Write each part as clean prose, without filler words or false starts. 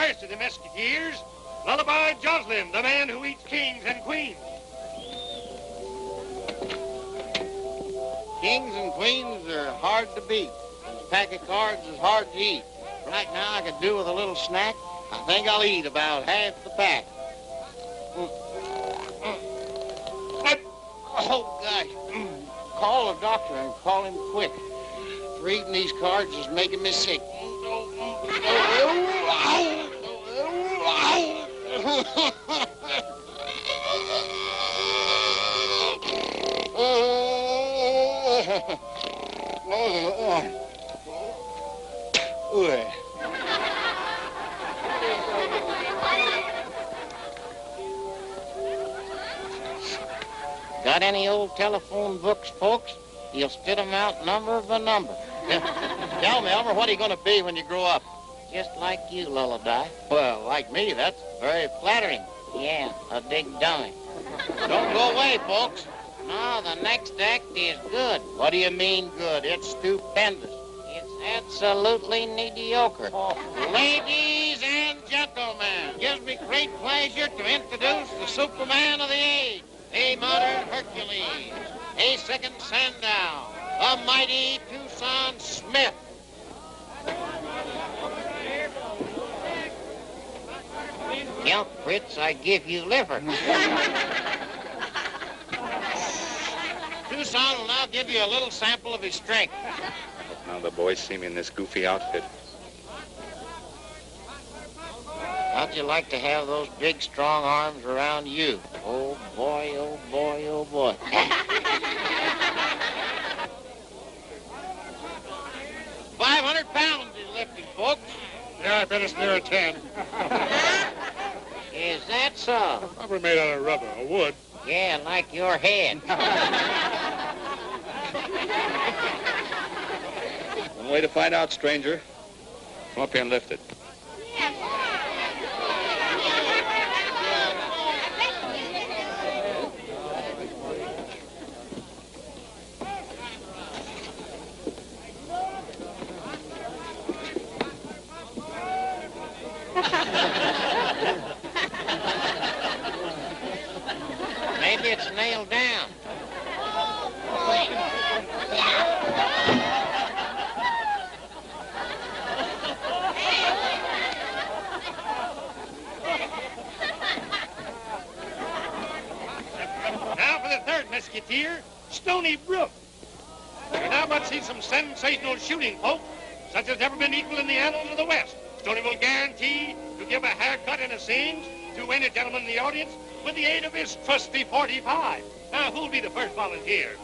first of the Mesquiteers, Lullaby Joslin, the man who eats kings and queens. Kings and queens are hard to beat, and a pack of cards is hard to eat. Right now, I could do with a little snack. I think I'll eat about half the pack. Oh, gosh. Call the doctor and call him quick. Reading these cards is making me sick. Got any old telephone books, folks? You'll spit 'em out number by number. Tell me, Elmer, what are you going to be when you grow up? Just like you, Lullaby. Well, like me, that's very flattering. Yeah, a big dummy. Don't go away, folks. No, the next act is good. What do you mean good? It's stupendous. It's absolutely mediocre. Oh. Ladies and gentlemen, gives me great pleasure to introduce the Superman of the age, a modern Hercules, a second Sandow, the mighty Tucson Smith. Yelp, Fritz, I give you liver. Tucson will now give you a little sample of his strength. Now the boys see me in this goofy outfit. How'd you like to have those big, strong arms around you? Oh, boy, oh, boy, oh, boy. 500 pounds he's lifting, folks. Yeah, I bet it's near a 10. Is that so? Probably made out of rubber or wood. Yeah, like your head. One way to find out, stranger. Come up here and lift it. Maybe it's nailed down. Now for the third Mesquiteer, Stony Brook. You now must see some sensational shooting, folks, such as never been equal in the annals of the West. Stony will guarantee to give a haircut and a singe to any gentleman in the audience with the aid of his trusty .45. Now, who'll be the first volunteer?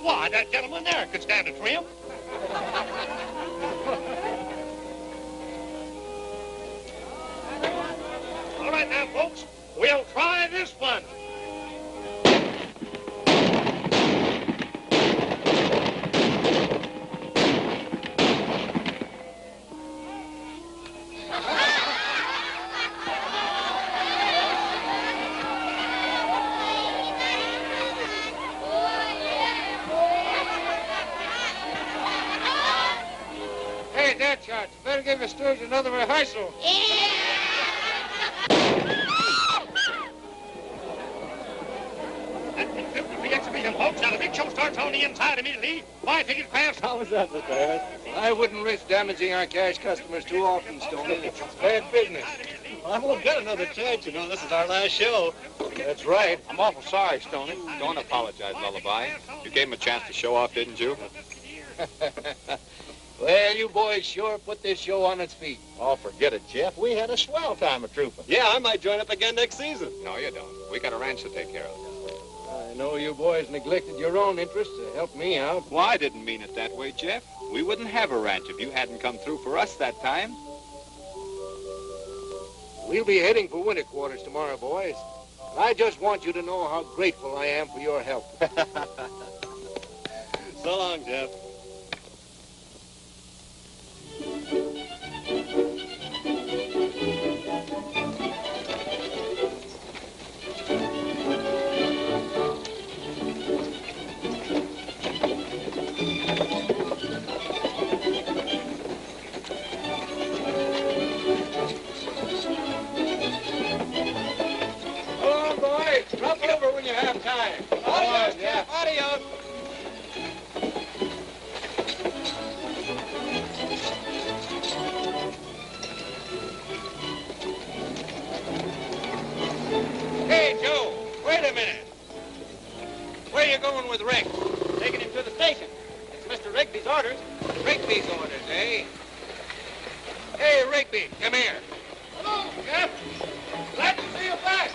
Why, that gentleman there could stand a trim. All right now, folks, we'll try this one. Better give the stooge another rehearsal. The exhibition, folks. Now, the big show starts on the inside immediately. Buy tickets fast. How was that, Mr. Harris? I wouldn't risk damaging our cash customers too often, Stoney. It's bad business. Well, I won't get another chance, you know. This is our last show. That's right. I'm awful sorry, Stoney. Don't apologize, Lullaby. You gave him a chance to show off, didn't you? Well, you boys sure put this show on its feet. Oh, forget it, Jeff. We had a swell time of trooping. Yeah, I might join up again next season. No, you don't. We got a ranch to take care of. I know you boys neglected your own interests to help me out. Well, I didn't mean it that way, Jeff. We wouldn't have a ranch if you hadn't come through for us that time. We'll be heading for winter quarters tomorrow, boys. I just want you to know how grateful I am for your help. So long, Jeff. with Rick? Taking him to the station. It's Mr. Rigby's orders. Rigby's orders, eh? Hey, Rigby, come here. Hello, Jeff. Glad to see you back.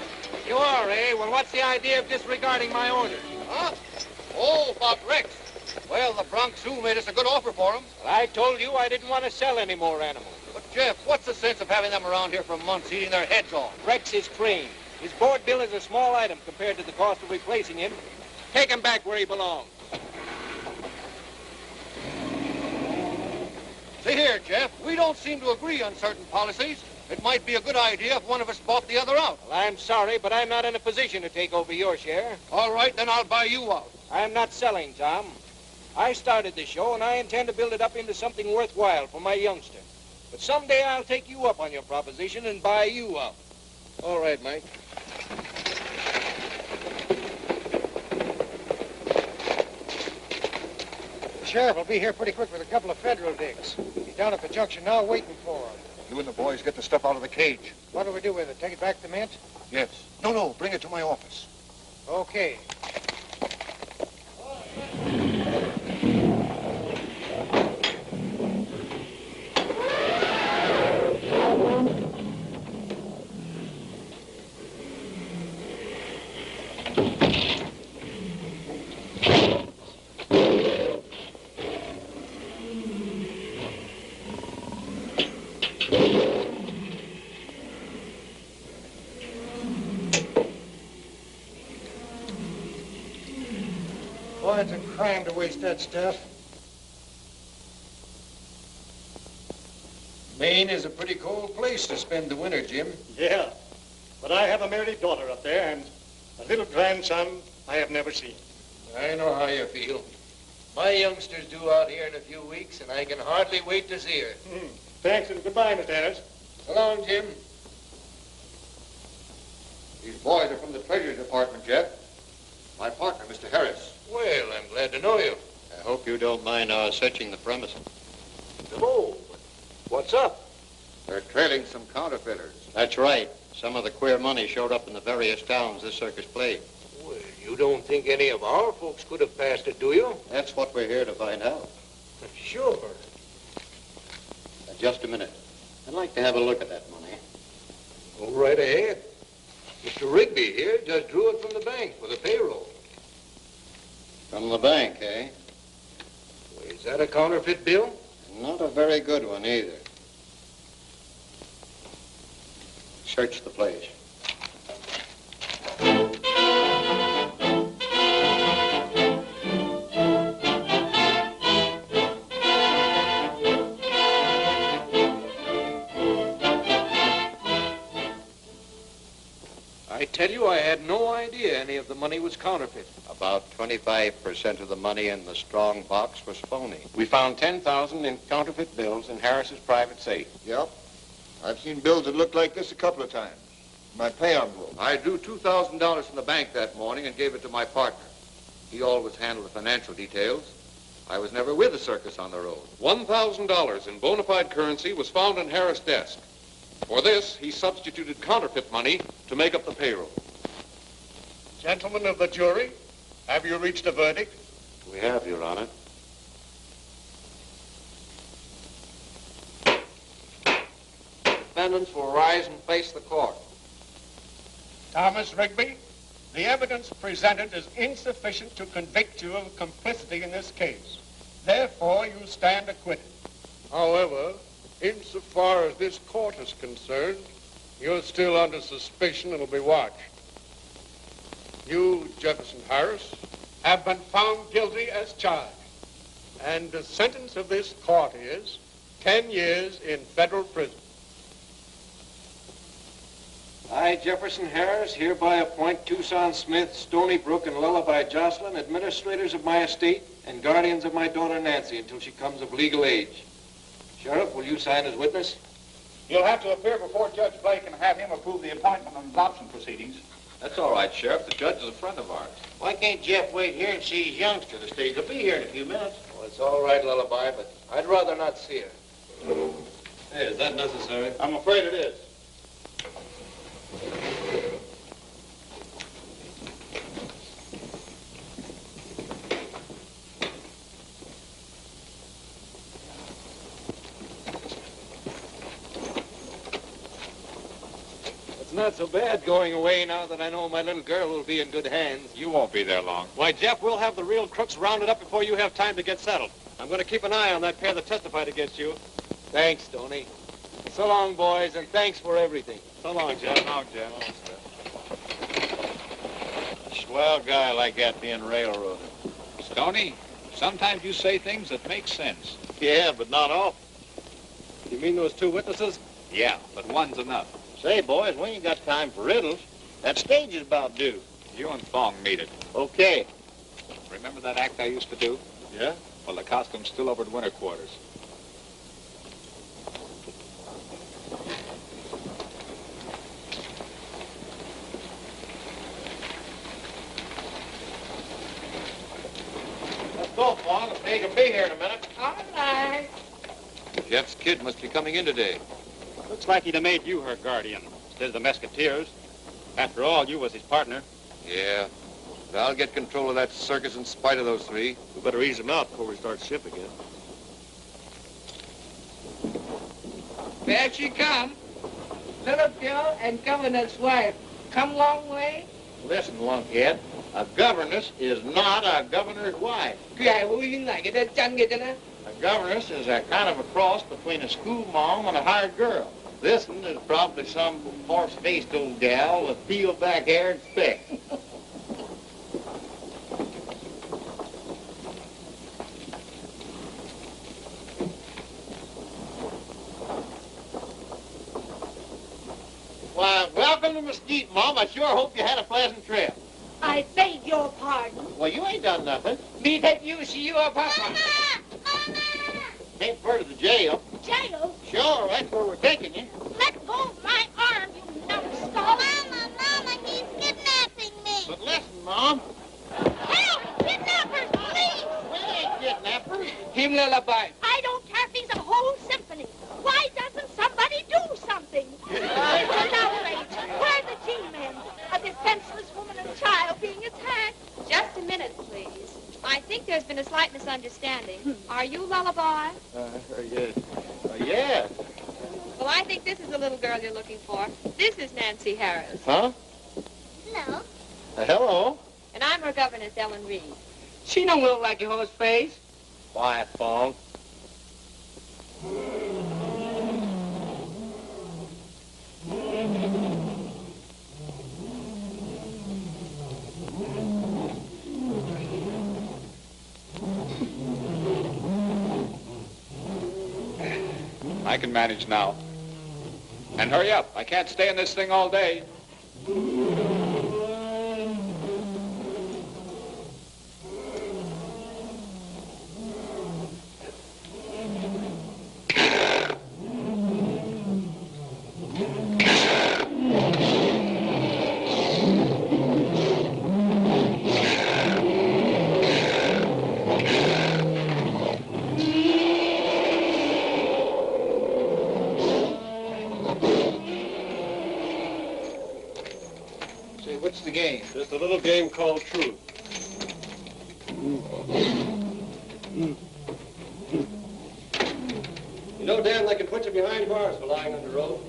You are, eh? Well, what's the idea of disregarding my orders? Huh? Oh, about Rex. Well, the Bronx Zoo made us a good offer for him. Well, I told you I didn't want to sell any more animals. But, Jeff, what's the sense of having them around here for months eating their heads off? Rex is clean. His board bill is a small item compared to the cost of replacing him. Take him back where he belongs. See here, Jeff, we don't seem to agree on certain policies. It might be a good idea if one of us bought the other out. Well, I'm sorry, but I'm not in a position to take over your share. All right, then I'll buy you out. I'm not selling, Tom. I started the show, and I intend to build it up into something worthwhile for my youngster. But someday I'll take you up on your proposition and buy you out. All right, Mike. The sheriff will be here pretty quick with a couple of federal digs. He's down at the junction now waiting for him. You and the boys get the stuff out of the cage. What do we do with it? Take it back to the mint? Yes. No, bring it to my office. Okay. Boy, it's a crime to waste that stuff. Maine is a pretty cold place to spend the winter, Jim. Yeah, but I have a married daughter up there and a little grandson I have never seen. I know how you feel. My youngster's due out here in a few weeks, and I can hardly wait to see her. Thanks and goodbye, Mr. Harris. So long, Jim. These boys are from the Treasury Department, Jeff. My partner, Mr. Harris. Well, I'm glad to know you. I hope you don't mind our searching the premises. Oh, what's up? They're trailing some counterfeiters. That's right. Some of the queer money showed up in the various towns this circus played. Well, you don't think any of our folks could have passed it, do you? That's what we're here to find out. Sure. Just a minute. I'd like to have a look at that money. Go right ahead. Mr. Rigby here just drew it from the bank for the payroll. From the bank, eh? Well, is that a counterfeit bill? Not a very good one, either. Search the place. I tell you, I had no idea any of the money was counterfeit. About 25% of the money in the strong box was phony. We found $10,000 in counterfeit bills in Harris's private safe. Yep. I've seen bills that look like this a couple of times. My pay envelope. I drew $2,000 from the bank that morning and gave it to my partner. He always handled the financial details. I was never with the circus on the road. $1,000 in bona fide currency was found in Harris' desk. For this, he substituted counterfeit money to make up the payroll. Gentlemen of the jury, have you reached a verdict? We have, Your Honor. Defendants will rise and face the court. Thomas Rigby, the evidence presented is insufficient to convict you of complicity in this case. Therefore, you stand acquitted. However, insofar as this court is concerned, you're still under suspicion and will be watched. You, Jefferson Harris, Have been found guilty as charged. And the sentence of this court is 10 years in federal prison. I, Jefferson Harris, hereby appoint Tucson Smith, Stony Brook, and Lullaby Jocelyn administrators of my estate and guardians of my daughter Nancy until she comes of legal age. Sheriff, will you sign as witness? You'll have to appear before Judge Blake and have him approve the appointment and adoption proceedings. That's all right, Sheriff. The judge is a friend of ours. Why can't Jeff wait here and see his youngster? The stage will be here in a few minutes. Well, it's all right, Lullaby, but I'd rather not see her. Hey, is that necessary? I'm afraid it is. It's not so bad going away now that I know my little girl will be in good hands. You won't be there long. Why, Jeff, we'll have the real crooks rounded up before you have time to get settled. I'm going to keep an eye on that pair that testified against you. Thanks, Tony. So long, boys, and thanks for everything. So long, Jeff. So long, Jeff. Swell guy like that being railroaded. Stoney, sometimes you say things that make sense. Yeah, but not all. You mean those two witnesses? Yeah, but one's enough. Say, boys, we ain't got time for riddles. That stage is about due. You and Thong meet it. Okay. Remember that act I used to do? Yeah? Well, the costume's still over at winter quarters. Let's go, Thong. The stage will be here in a minute. All right. Jeff's kid must be coming in today. Looks like he'd have made you her guardian instead of the Mesquiteers. After all, you was his partner. Yeah. But I'll get control of that circus in spite of those three. We better ease him out before we start ship again. There she come. Little girl and governor's wife. Come long way? Listen, lunkhead. A governess is not a governor's wife. Gái vui này cái chân kia cho nó. A governess is a kind of a cross between a school mom and a hired girl. This one is probably some horse-faced old gal with peeled back hair and specs. Why, welcome to Mesquite, Mom. I sure hope you had a pleasant trip. I beg your pardon. Well, you ain't done nothing. Me that you see your papa. Ain't far to the jail. Jail? Sure, that's where we're taking you. Let go of my arm, you numbskull. Mama, he's kidnapping me. But listen, Mom. Help! Kidnappers, please! We ain't kidnappers. Him lullaby. I don't care if he's a whole symphony. Why doesn't somebody do something? It's an outrage. Where are the G-men? A defenseless woman and child being attacked. Just a minute, please. I think there's been a slight misunderstanding. Are you Lullaby? Yeah. Well, I think this is the little girl you're looking for. This is Nancy Harris. Huh? Hello. Hello. And I'm her governess, Ellen Reed. She don't look like your horse face. Quiet, Fong. I can manage now. And hurry up. I can't stay in this thing all day. What's the game? Just a little game called Truth. You know, Dan, they can put you behind bars for lying under oath.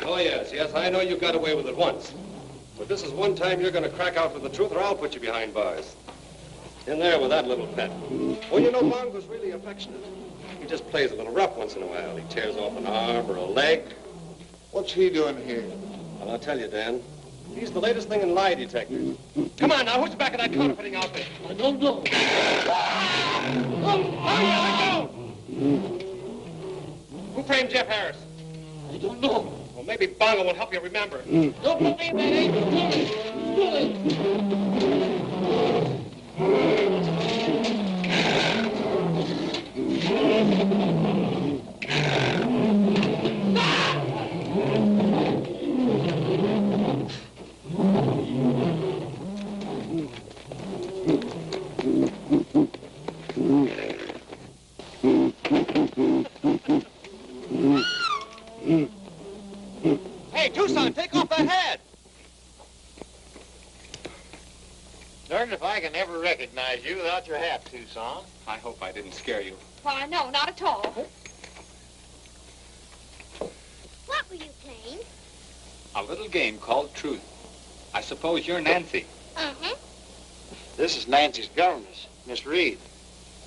Oh, yes, I know you got away with it once. But this is one time you're going to crack out for the truth, or I'll put you behind bars. In there with that little pet. Well, you know, Mongo's really affectionate. He just plays a little rough once in a while. He tears off an arm or a leg. What's he doing here? Well, I'll tell you, Dan. He's the latest thing in lie detectors. Come on now, who's back of that counterfeiting outfit? I don't know. Oh, who framed Jeff Harris? I don't know. Well, maybe Bongo will help you remember. Don't believe that ain't Hey, Tucson, take off that hat! Darned if I can ever recognize you without your hat, Tucson. I hope I didn't scare you. Why, no, not at all. What were you playing? A little game called Truth. I suppose you're Nancy. Uh-huh. This is Nancy's governess, Miss Reed.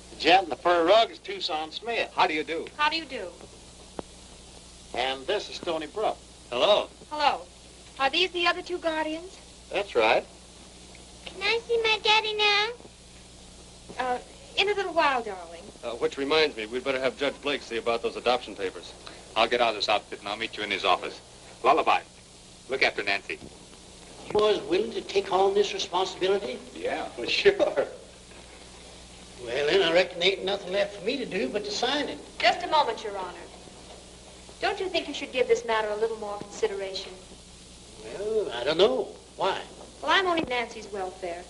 The gent in the fur rug is Tucson Smith. How do you do? How do you do? And this is Stony Brook. Hello. Hello. Are these the other two guardians? That's right. Can I see my daddy now? In a little while, darling. Which reminds me, we'd better have Judge Blake see about those adoption papers. I'll get out of this outfit and I'll meet you in his office. Lullaby, look after Nancy. You boys willing to take on this responsibility? Yeah. Well, sure. Well, then I reckon there ain't nothing left for me to do but to sign it. Just a moment, Your Honor. Don't you think you should give this matter a little more consideration? Well, I don't know. Why? Well, I'm only Nancy's welfare.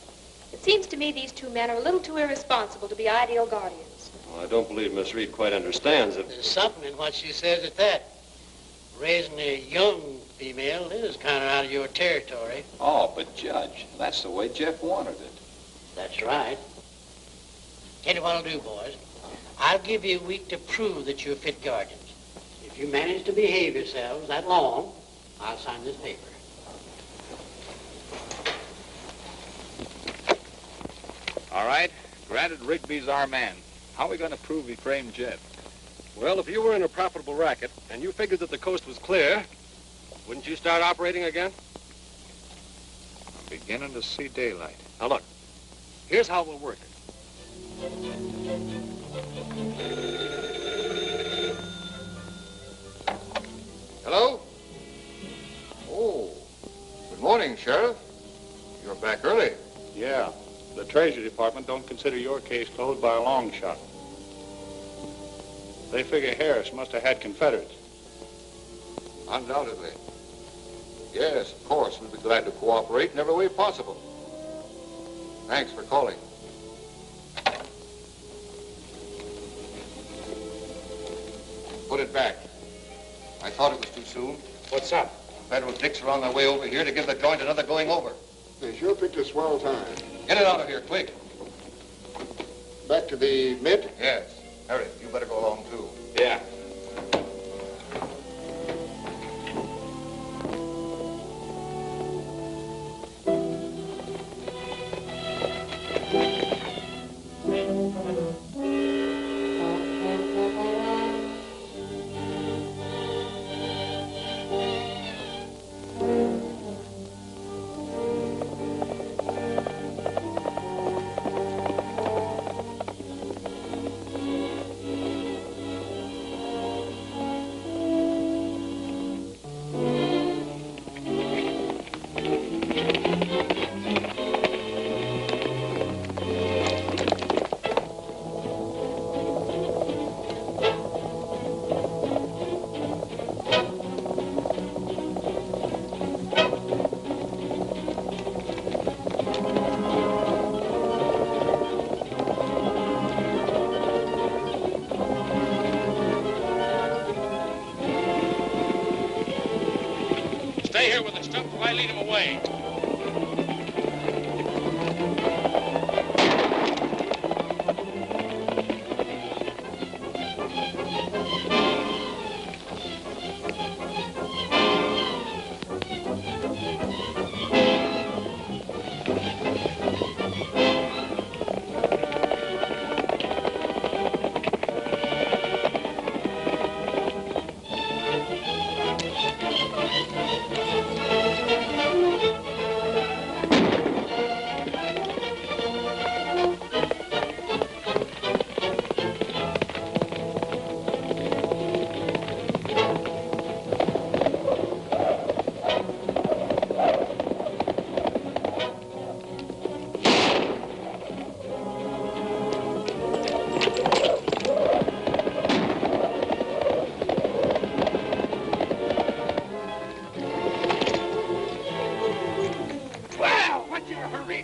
It seems to me these two men are a little too irresponsible to be ideal guardians. Well, I don't believe Miss Reed quite understands it. There's something in what she says at that. Raising a young female is kind of out of your territory. Oh, but Judge, that's the way Jeff wanted it. That's right. Tell you what I'll do, boys. I'll give you a week to prove that you're fit guardians. If you manage to behave yourselves that long, I'll sign this paper. All right, granted Rigby's our man. How are we going to prove he framed Jeff? Well, if you were in a profitable racket and you figured that the coast was clear, wouldn't you start operating again? I'm beginning to see daylight. Now, look, here's how we'll work it. Hello? Oh, good morning, Sheriff. You're back early. Yeah, the Treasury Department don't consider your case closed by a long shot. They figure Harris must have had Confederates. Undoubtedly. Yes, of course. We'll be glad to cooperate in every way possible. Thanks for calling. Put it back. I thought it was too soon. What's up? Federal dicks are on their way over here to give the joint another going over. They sure picked a swell time. Get it out of here, quick. Back to the Mint? Yes. Harry, you better go along, too. Yeah. Stay here with the stuff while I lead him away.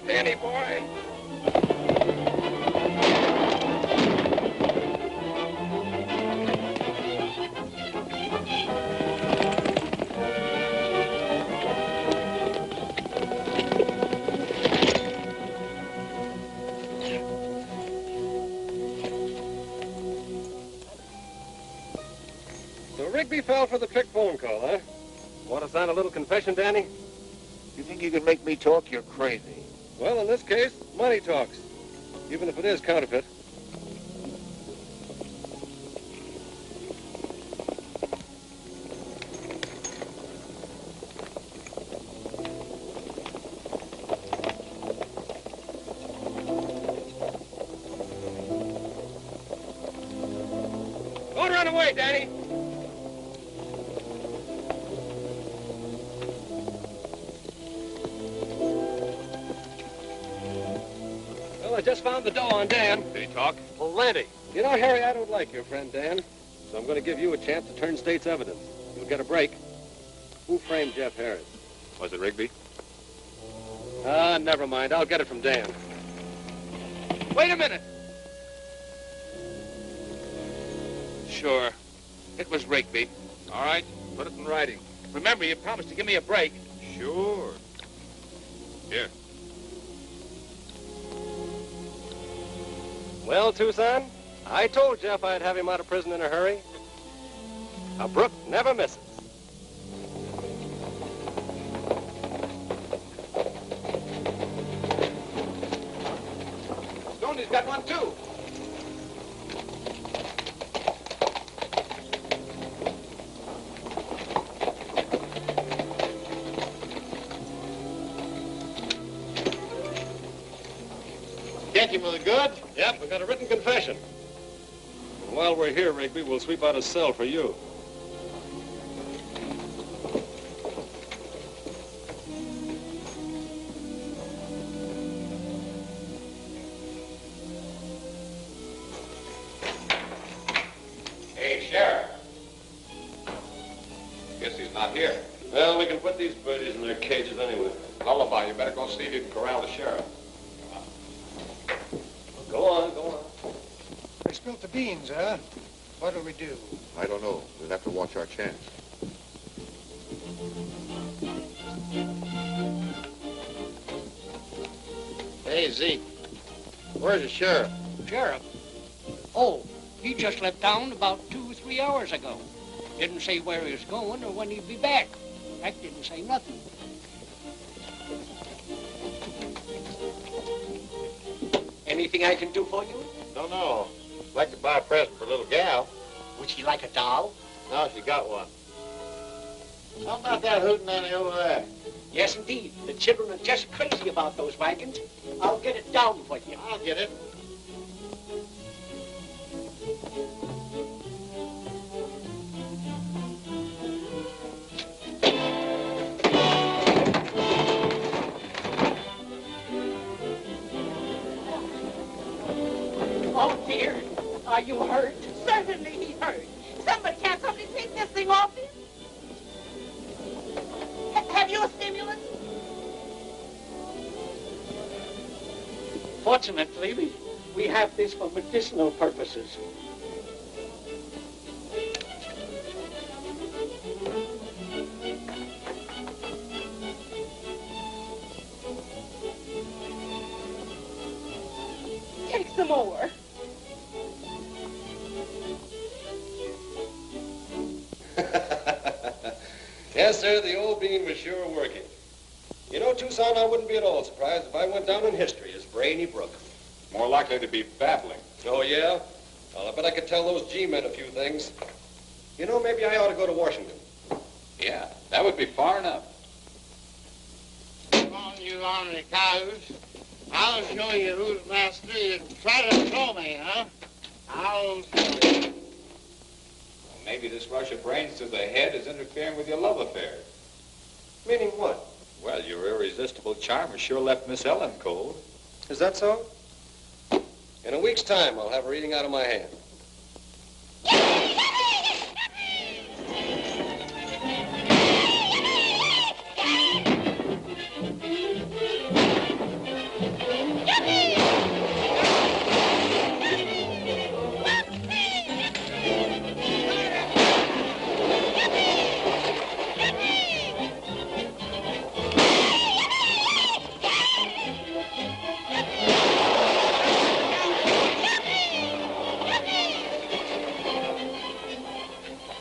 Danny boy. So Rigby fell for the trick phone call, huh? Want to sign a little confession? confession, Danny? You think you can make me talk? You're crazy. Well, in this case, money talks. Even if it is counterfeit. Don't run away, Danny. Well, I just found the dough on Dan. Did he talk? Plenty. You know, Harry, I don't like your friend Dan, so I'm going to give you a chance to turn state's evidence. You'll get a break. Who framed Jeff Harris? Was it Rigby? Never mind. I'll get it from Dan. Wait a minute. Sure. It was Rigby. All right, put it in writing. Remember, you promised to give me a break. Sure. Here. Well, Tucson, I told Jeff I'd have him out of prison in a hurry. A brook never misses. Stoney's got one, too. Get him with the goods? Yep, we got a written confession. And while we're here, Rigby, we'll sweep out a cell for you. Hey, Sheriff. Guess he's not here. Well, we can put these birdies in their cages anyway. Lullaby, you better go see if you can corral the sheriff. Go on, go on. They spilt the beans, huh? What'll we do? I don't know. We'll have to watch our chance. Hey, Zeke. Where's the sheriff? Sheriff? Oh, he just left town about 2 or 3 hours ago. Didn't say where he was going or when he'd be back. In fact, didn't say nothing. Anything I can do for you? Don't know. I'd like to buy a present for a little gal. Would she like a doll? No, she got one. How about that hootenanny over there? Yes, indeed. The children are just crazy about those wagons. I'll get it down for you. I'll get it. Oh, dear. Are you hurt? Certainly he's hurt. Can't somebody take this thing off him? Have you a stimulant? Fortunately, we have this for medicinal purposes. Take some more. Yes, sir, the old bean was sure working. You know, Tucson, I wouldn't be at all surprised if I went down in history as Brainy Brook. More likely to be babbling. Oh, yeah? Well, I bet I could tell those G-men a few things. You know, maybe I ought to go to Washington. Yeah, that would be far enough. Come on, you ornery cows. I'll show you who's master. You try to throw me, huh? I'll show you. Well, maybe this rush of brains to the head is interfering with your love affair. Meaning what? Well, your irresistible charm has sure left Miss Ellen cold. Is that so? In a week's time, I'll have her eating out of my hand.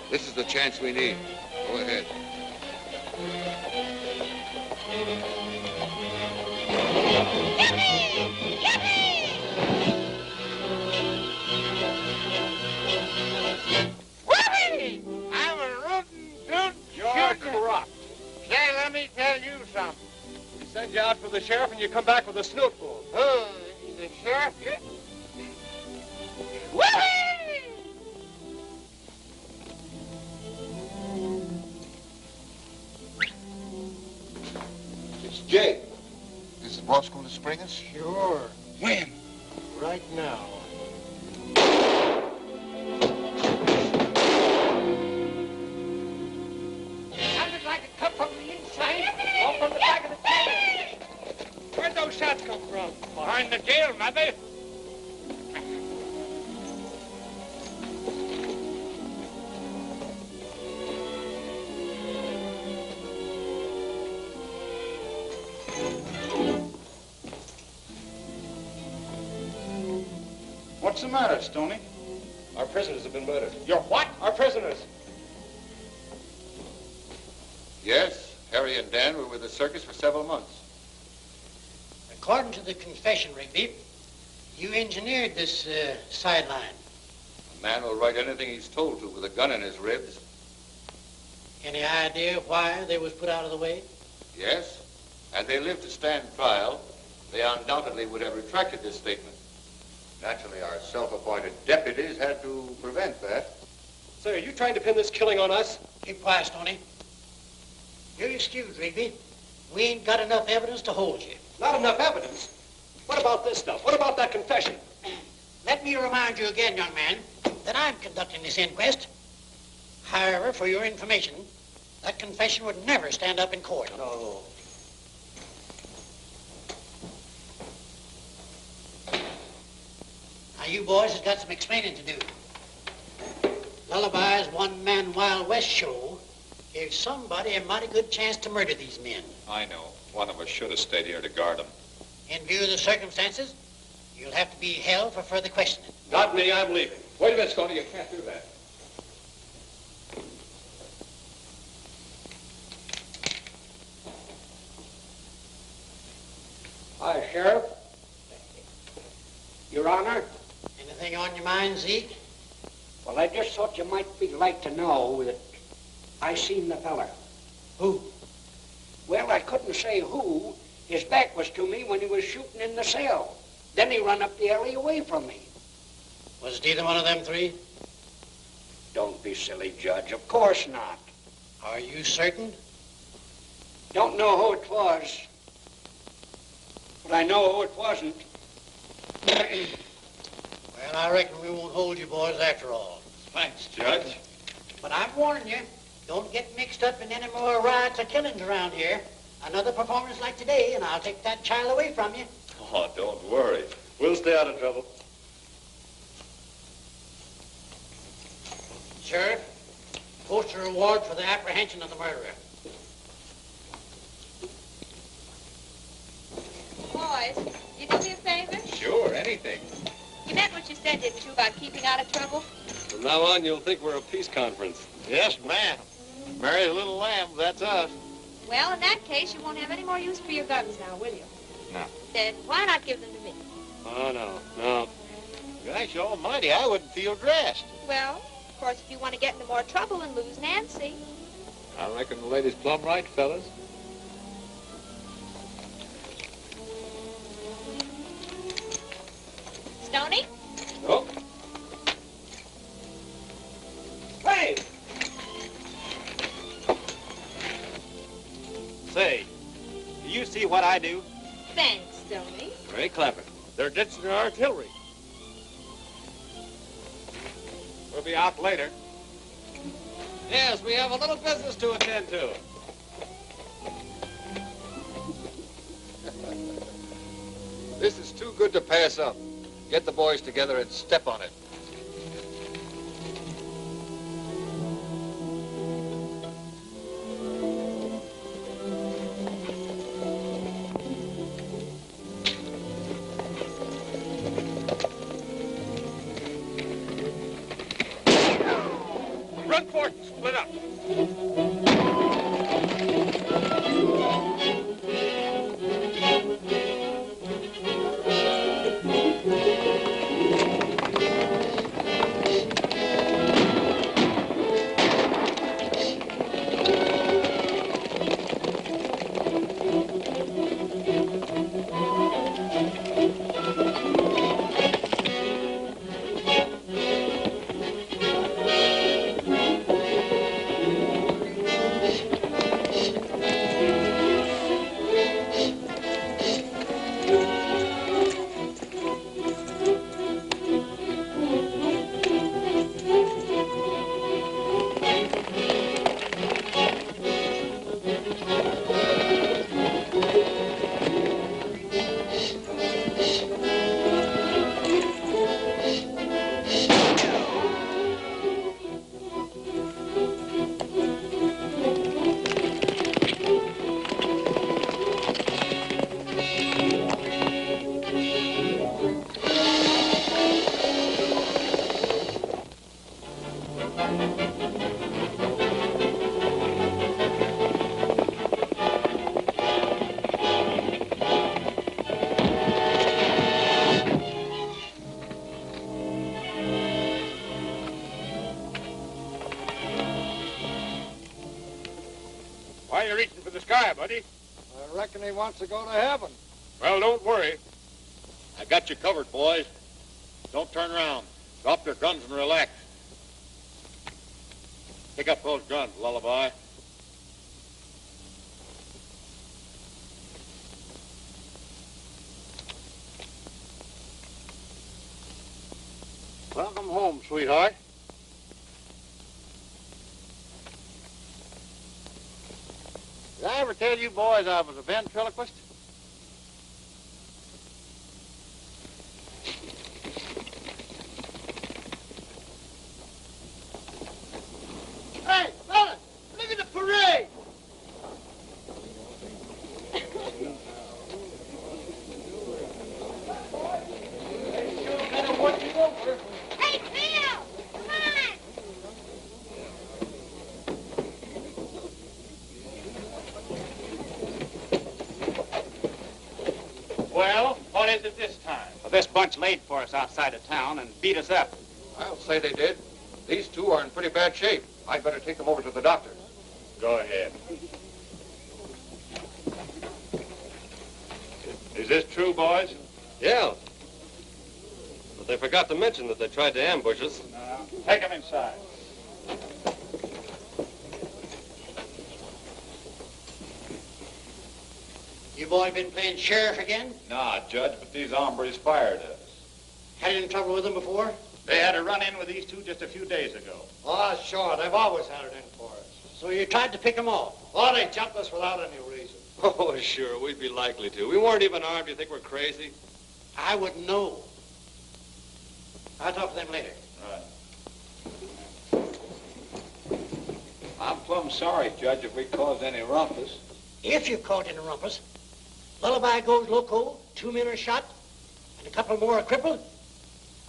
This is the chance we need. Go ahead. Whoopee! I'm a rootin' toot You're corrupt. Say, let me tell you something. We send you out for the sheriff and you come back with a snoot full. Oh, the sheriff? Whoopee! It's Jake. Is the boss going to spring us? Sure. When? Right now. Sounded like it come from the inside or from the back of the jail. Where'd those shots come from? Behind the jail, mother. What's the matter, Stoney? Our prisoners have been murdered. Your what? Our prisoners. Yes, Harry and Dan were with the circus for several months. According to the confession, Rigby, you engineered this sideline. A man will write anything he's told to with a gun in his ribs. Any idea why they was put out of the way? Yes, and they lived to stand trial. They undoubtedly would have retracted this statement. Naturally, our self-appointed deputies had to prevent that. Say, are you trying to pin this killing on us? Keep quiet, Stoney. You're excused, Rigby. We ain't got enough evidence to hold you. Not enough evidence? What about this stuff? What about that confession? Let me remind you again, young man, that I'm conducting this inquest. However, for your information, that confession would never stand up in court. No. Now, you boys has got some explaining to do. Lullaby's one-man Wild West show gave somebody a mighty good chance to murder these men. I know. One of us should have stayed here to guard them. In view of the circumstances, you'll have to be held for further questioning. Not me, I'm leaving. Wait a minute, Stoney. You can't do that. Hi, Sheriff. Your Honor. Anything on your mind, Zeke? Well, I just thought you might be like to know that I seen the feller. Who? Well, I couldn't say who. His back was to me when he was shooting in the cell. Then he run up the alley away from me. Was it either one of them three? Don't be silly, Judge. Of course not. Are you certain? Don't know who it was. But I know who it wasn't. Well, I reckon we won't hold you boys after all. Thanks, Judge. But I'm warning you, don't get mixed up in any more riots or killings around here. Another performance like today, and I'll take that child away from you. Oh, don't worry. We'll stay out of trouble. Sheriff, post a reward for the apprehension of the murderer. Boys, you do me a favor? Sure, anything. You meant what you said, didn't you, about keeping out of trouble? From now on, you'll think we're a peace conference. Yes, ma'am. Mary's little lamb, that's us. Well, in that case, you won't have any more use for your guns now, will you? No. Then why not give them to me? Oh, no. Gosh almighty, I wouldn't feel dressed. Well, of course, if you want to get into more trouble and lose Nancy. I reckon the lady's plumb right, fellas. Stoney? Oh. Hey! Say, do you see what I do? Thanks, Stoney. Very clever. They're ditching their artillery. We'll be out later. Yes, we have a little business to attend to. This is too good to pass up. Get the boys together and step on it. Run for it and split up. sky, buddy? I reckon he wants to go to heaven. Well, don't worry. I got you covered, boys. Don't turn around. Drop your guns and relax. Pick up those guns, Lullaby. Welcome home, sweetheart. Did I ever tell you boys I was a ventriloquist? Hey, fellas, look at the parade. Hey, Phil! Come on! Well, what is it this time? Well, this bunch laid for us outside of town and beat us up. I'll say they did. These two are in pretty bad shape. I'd better take them over to the doctor. Go ahead. Is this true, boys? Yeah. But they forgot to mention that they tried to ambush us. Take them inside. You boys been playing sheriff again? Nah, Judge, but these hombres fired us. Had any trouble with them before? They had a run-in with these two just a few days ago. Oh, sure. They've always had it in for us. So you tried to pick them off? Oh, they jumped us without any reason. Oh, sure, we'd be likely to. We weren't even armed. You think we're crazy? I wouldn't know. I'll talk to them later. Right. I'm plumb sorry, Judge, if we caused any rumpus. If you caught in a rumpus, Lullaby goes loco, 2 men are shot, and a couple more are crippled.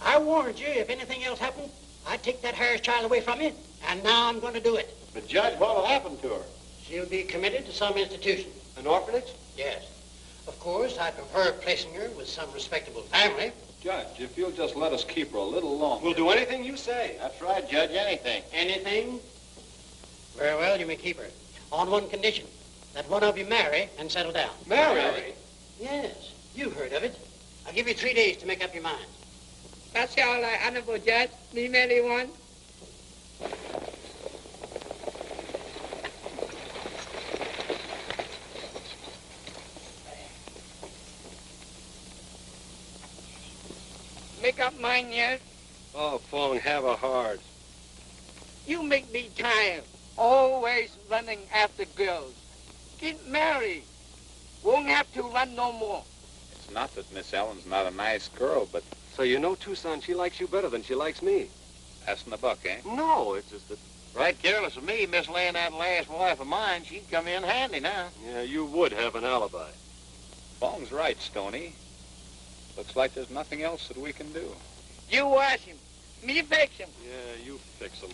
I warned you, if anything else happened, I'd take that Harris child away from you, and now I'm going to do it. But, Judge, what'll happen to her? She'll be committed to some institution. An orphanage? Yes. Of course, I prefer placing her with some respectable family. Judge, if you'll just let us keep her a little longer. We'll do anything you say. That's right, Judge, anything. Anything? Very well, you may keep her. On one condition, that one of you marry and settle down. Marry? Yes, you've heard of it. I'll give you 3 days to make up your mind. That's all right, Honorable Judge. Me marry one. Make up mine yet? Oh, Fong, have a heart. You make me tired. Always running after girls. Get married. Won't have to run no more. It's not that Miss Ellen's not a nice girl, but So you know, Tucson, she likes you better than she likes me. passing the buck, eh? No, it's just that... Right careless of me, mislaying that last wife of mine. She'd come in handy now. Yeah, you would have an alibi. Fong's right, Stoney. Looks like there's nothing else that we can do. You wash him. Me fix him. Yeah, you fix them.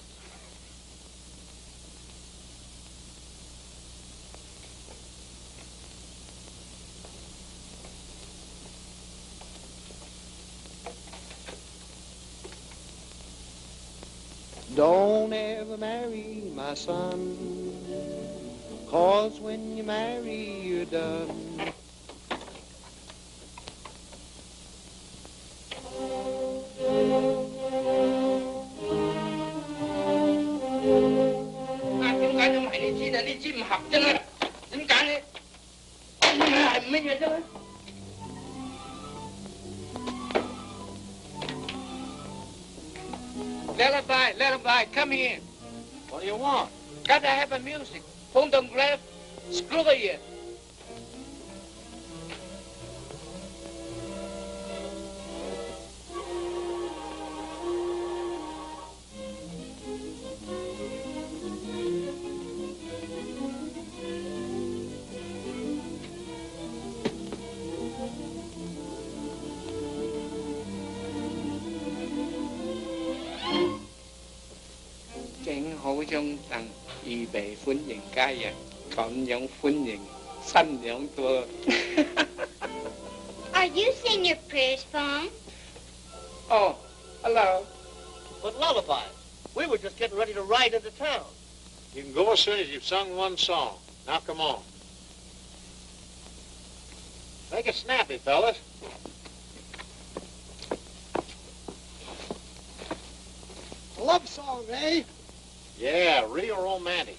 Don't ever marry, my son, 'cause when you marry, you're done. Lullaby, come here. What do you want? Gotta have a music. Phonograph, screw you. Chính hữu dung tầng, y bề歡迎家人，咁樣歡迎新娘多。Are you saying your prayers, Phone? Oh, hello. But Lullaby, we were just getting ready to ride into town. You can go as soon as you've sung one song. Now, come on. Make it snappy, fellas. A love song, eh? Yeah, real romantic.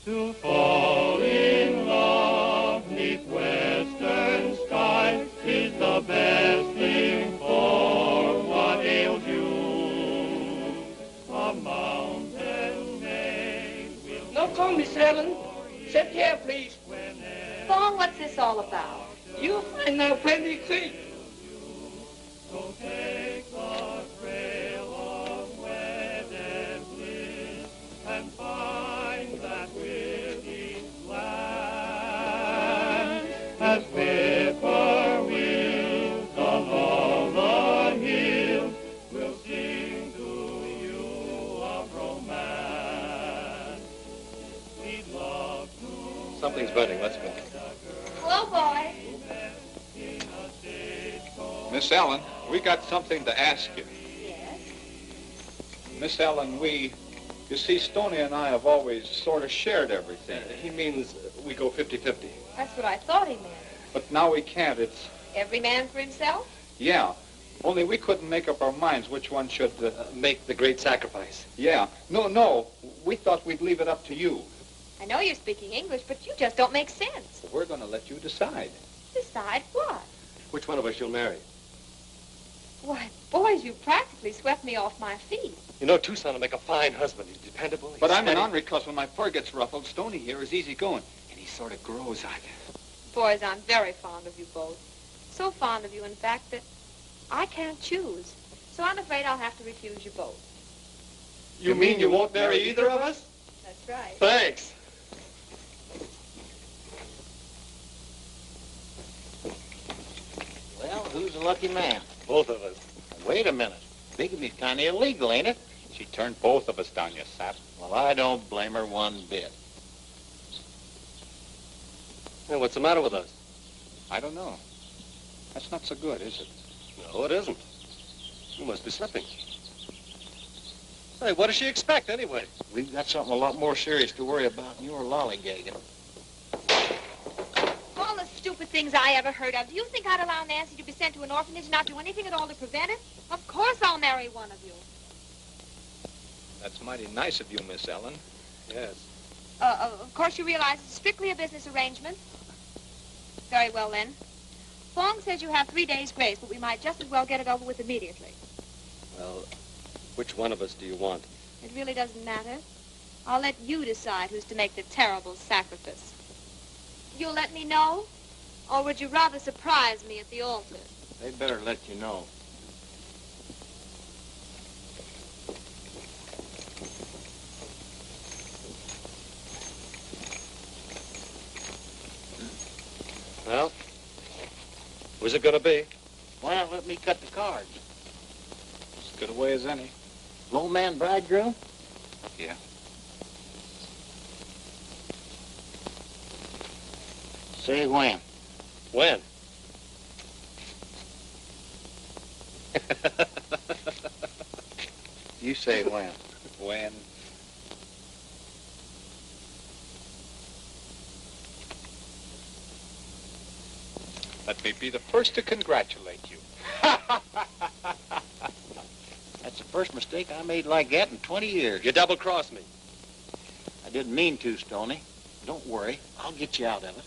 To fall in love 'neath western skies is the best thing for what ails you. A mountain maid will... No call, Miss Helen. Sit here, please. Fong, what's this all about? You'll find out plenty quick. So take the trail of wedded bliss and find that with each glance as whippoorwills along the hills will sing to you of romance. We'd love to... Something's burning. Let's go. Hello, boys. Miss Ellen, we got something to ask you. Yes? Miss Ellen, you see, Stoney and I have always sort of shared everything. He means we go 50-50. That's what I thought he meant. But now we can't. Every man for himself? Yeah. Only we couldn't make up our minds which one should... make the great sacrifice. Yeah. No. We thought we'd leave it up to you. I know you're speaking English, but you just don't make sense. We're going to let you decide. Decide what? Which one of us you'll marry? Why, boys, you practically swept me off my feet. You know, Tucson will make a fine husband. He's dependable. But I'm an ornery cuss. When my fur gets ruffled, Stoney here is easy going. And he sort of grows on you. Boys, I'm very fond of you both. So fond of you, in fact, that I can't choose. So I'm afraid I'll have to refuse you both. You mean you won't marry either of us? That's right. Thanks. Well, who's the lucky man? Both of us. Wait a minute. Bigamy's kind of illegal, ain't it? She turned both of us down, you sap. Well, I don't blame her one bit. Hey, what's the matter with us? I don't know. That's not so good, is it? No, it isn't. You must be slipping. Hey, what does she expect, anyway? We've got something a lot more serious to worry about than your lollygagging. All the stupid things I ever heard of. Do you think I'd allow Nancy to be sent to an orphanage and not do anything at all to prevent it? Of course I'll marry one of you. That's mighty nice of you, Miss Ellen. Yes. Of course you realize it's strictly a business arrangement. Very well, then. Fong says you have 3 days' grace, but we might just as well get it over with immediately. Well, which one of us do you want? It really doesn't matter. I'll let you decide who's to make the terrible sacrifice. You'll let me know? Or would you rather surprise me at the altar? They'd better let you know. Well, who's it going to be? Why not let me cut the cards? As good a way as any. Low man bridegroom? Yeah. Say when. When? You say when. When? Let me be the first to congratulate you. That's the first mistake I made like that in 20 years. You double-crossed me. I didn't mean to, Stoney. Don't worry. I'll get you out of it.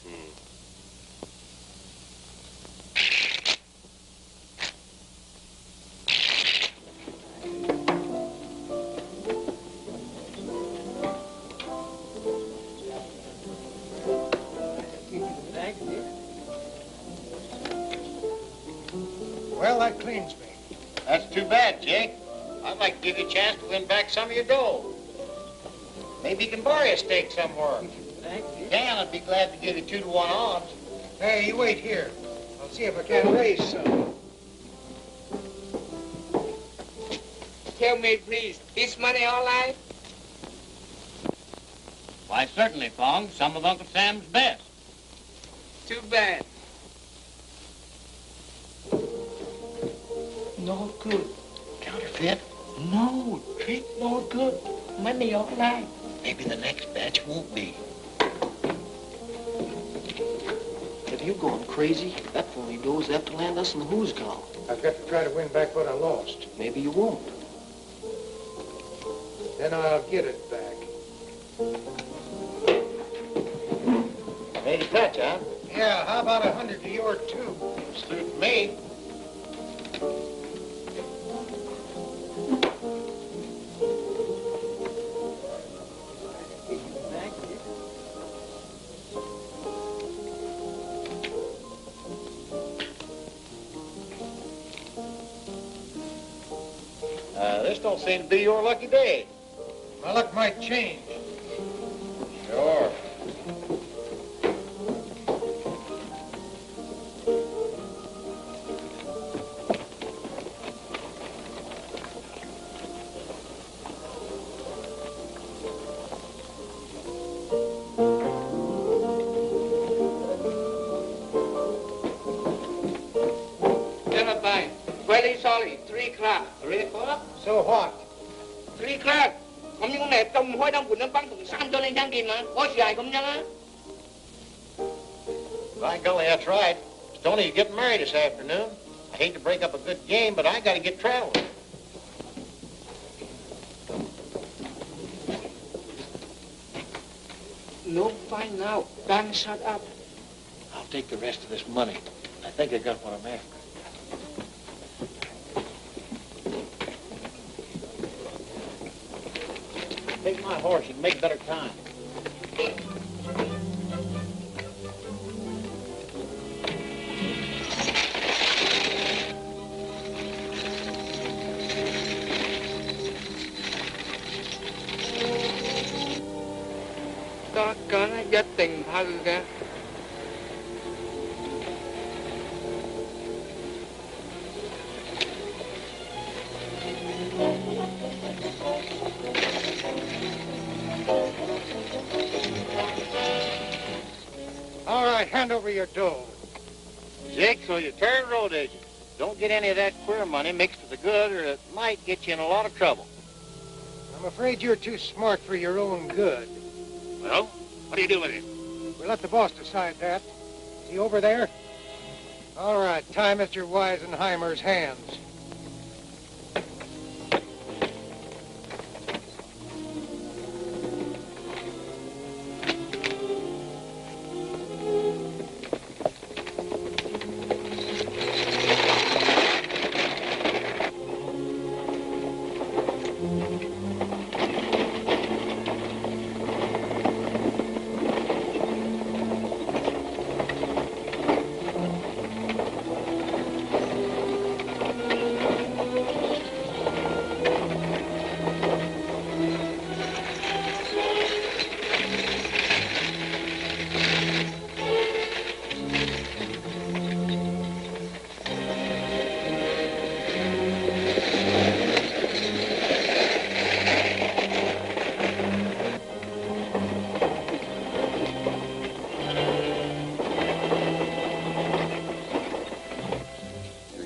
Well, that cleans me. That's too bad, Jake. I'd like to give you a chance to win back some of your dough. Maybe you can borrow a stake somewhere. If you can, I'd be glad to give you 2-to-1 odds. Hey, you wait here. I'll see if I can raise some. Tell me, please, is money all right? Why, certainly, Fong. Some of Uncle Sam's best. Too bad. No good. Counterfeit? No, trick, no good. Money all right. Maybe the next batch won't be. Have you gone crazy? That phony does have to land us in the Hoosgow. I've got to try to win back what I lost. Maybe you won't. Then I'll get it back. Made a touch, huh? Yeah, how about 100 to your 2? Suit me. This don't seem to be your lucky day. My luck might change. Sure. Dinner time. Very sorry. 3 o'clock. 3 o'clock? So what? 3 o'clock. Không những này trong hối đông của nó bắn tụng xăm cho lên trang kìm mà. Có dài không nhá. By golly, that's right. Stoney's getting married this afternoon. I hate to break up a good game, but I got to get traveling. No fight now. Don't shut up. I'll take the rest of this money. I think I got what I'm after. Take my horse and make better time. Đó có nó rất tình thân kìa. All right, hand over your dough. Jake, so you're tired road agent. Don't get any of that queer money mixed with the good, or it might get you in a lot of trouble. I'm afraid you're too smart for your own good. Well, what do you do with it? We'll let the boss decide that. Is he over there? All right, tie Mr. Weisenheimer's hands.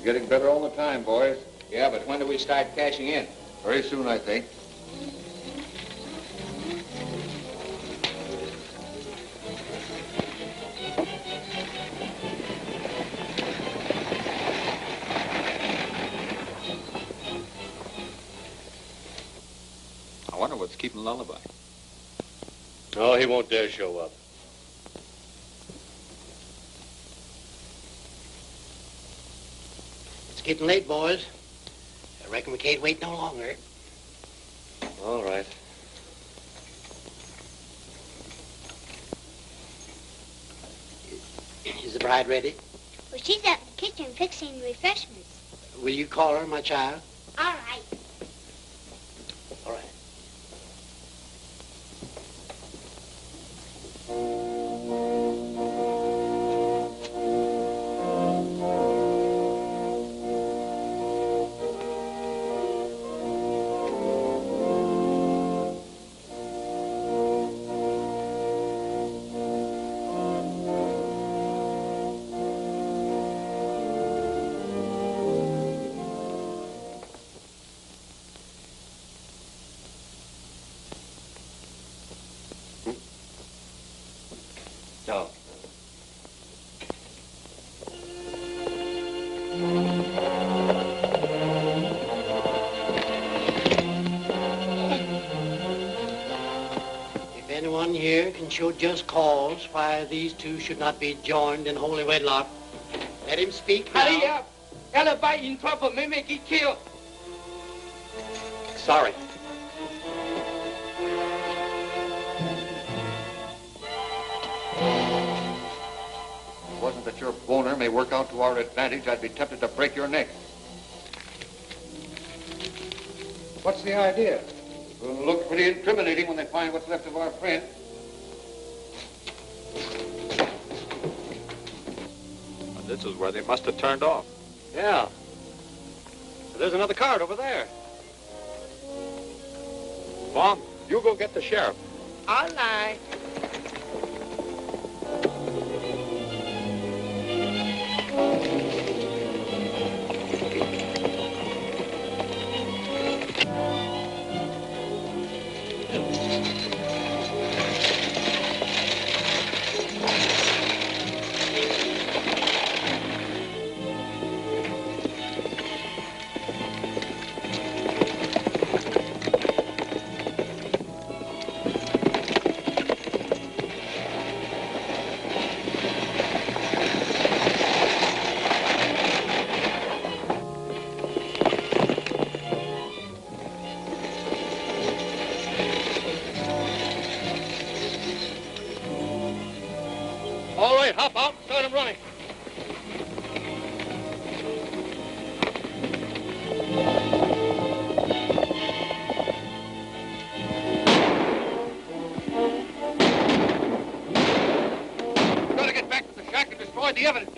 Getting better all the time, boys. Yeah, but when do we start cashing in? Very soon, I think. I wonder what's keeping Lullaby. No, he won't dare show up. It's getting late, boys. I reckon we can't wait no longer. All right. Is the bride ready? Well, she's out in the kitchen fixing refreshments. Will you call her, my child? All right. All right. So. If anyone here can show just cause why these two should not be joined in holy wedlock, let him speak now. Hurry up. Everybody in trouble. May make it killed. Sorry. If it wasn't that your boner may work out to our advantage, I'd be tempted to break your neck. What's the idea? It'll look pretty incriminating when they find what's left of our friend. This is where they must have turned off. Yeah. So there's another cart over there. Vaughn, you go get the sheriff. All right. All right, hop out and start him running. Gotta get back to the shack and destroy the evidence.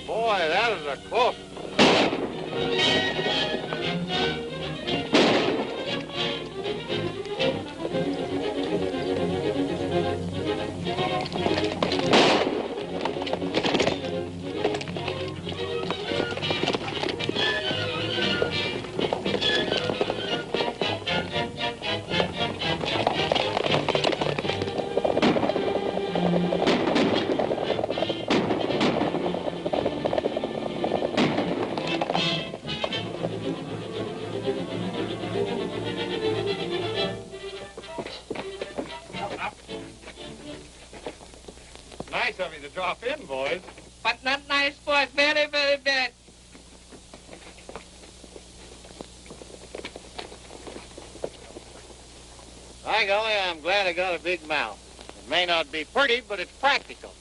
Boy, that is a close. Nice of you to drop in, boys. But not nice, boys. Very, very bad. By golly, I'm glad I got a big mouth. It may not be pretty, but it's practical.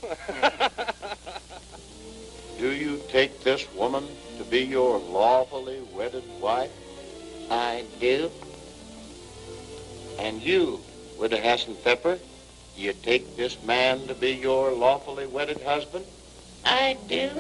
Do you take this woman to be your lawfully wedded wife? I do. And you, Widow Hassenpfeffer, do you take this man to be your lawfully wedded husband? I do.